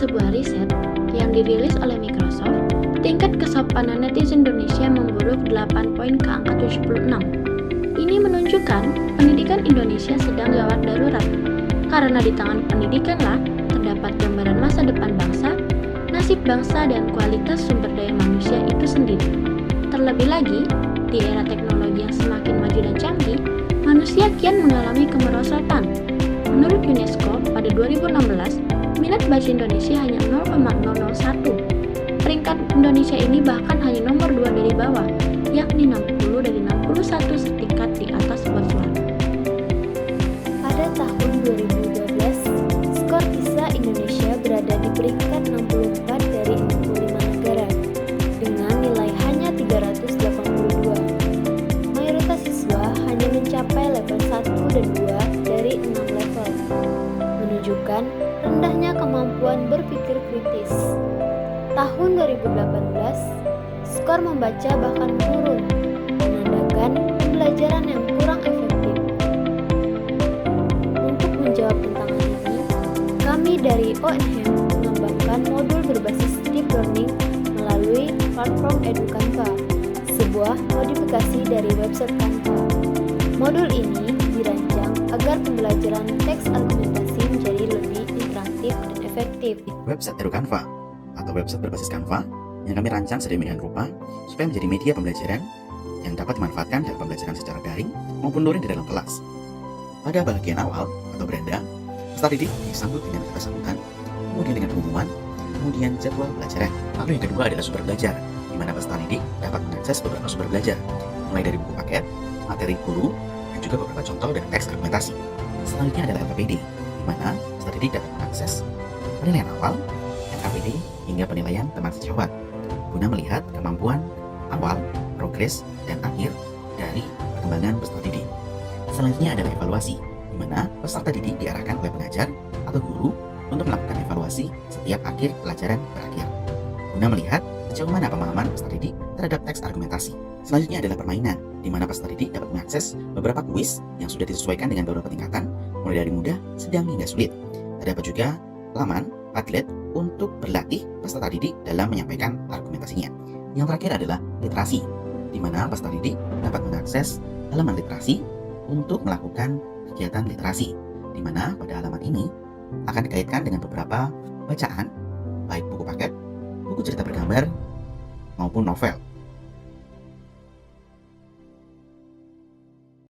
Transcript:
sebuah riset yang dirilis oleh Microsoft, tingkat kesopanan netizen Indonesia memburuk 8 poin ke angka 76. Ini menunjukkan pendidikan Indonesia sedang gawat darurat, karena di tangan pendidikanlah terdapat gambaran masa depan bangsa, nasib bangsa, dan kualitas sumber daya manusia itu sendiri. Terlebih lagi, di era teknologi yang semakin maju dan canggih, manusia kian mengalami kemerosotan. Menurut UNESCO, pada 2016, minat baca Indonesia hanya 0,001. Peringkat Indonesia ini bahkan hanya nomor 2 dari bawah, yakni 60 dari 61 setingkat di atas Botswana. Pada tahun 2012, skor PISA Indonesia berada di peringkat 64 dari 65 negara, dengan nilai hanya 382. Mayoritas siswa hanya mencapai level 1 dan 2 dari 6 level, menunjukkan rendahnya kemampuan berpikir kritis. Tahun 2018, skor membaca bahkan menurun, menandakan pembelajaran yang kurang efektif. Untuk menjawab tantangan ini, kami dari ONHEM mengembangkan modul berbasis deep learning melalui platform EduCanva, sebuah modifikasi dari website Canva. Modul ini dirancang agar pembelajaran teks argumentasi menjadi lebih interaktif dan efektif. Website EduCanva atau website berbasis Canva yang kami rancang sedemikian rupa supaya menjadi media pembelajaran yang dapat dimanfaatkan dalam pembelajaran secara daring maupun luring di dalam kelas. Pada bagian awal atau beranda, peserta didik disambut dengan kata sambutan, kemudian dengan pengumuman, kemudian jadwal pelajaran. Lalu yang kedua adalah sumber belajar, di mana peserta didik dapat mengakses beberapa sumber belajar, mulai dari buku paket, materi guru, dan juga beberapa contoh dan teks argumentasi. Selanjutnya adalah LKPD, di mana peserta didik dapat mengakses penilaian awal, LKPD, hingga penilaian teman sejawat, guna melihat kemampuan awal, progres, dan akhir dari perkembangan peserta didik. Selanjutnya adalah evaluasi, di mana peserta didik diarahkan oleh pengajar atau guru untuk melakukan evaluasi setiap akhir pelajaran berakhir, guna melihat sejauh mana pemahaman peserta didik terhadap teks argumentasi. Selanjutnya adalah permainan, di mana peserta didik dapat mengakses beberapa kuis yang sudah disesuaikan dengan beberapa tingkatan, mulai dari mudah, sedang, hingga sulit. Terdapat juga laman Padlet untuk berlatih peserta didik dalam menyampaikan argumentasinya. Yang terakhir adalah literasi, di mana peserta didik dapat mengakses halaman literasi untuk melakukan kegiatan literasi, di mana pada halaman ini akan dikaitkan dengan beberapa bacaan, baik buku paket, buku cerita bergambar, maupun novel.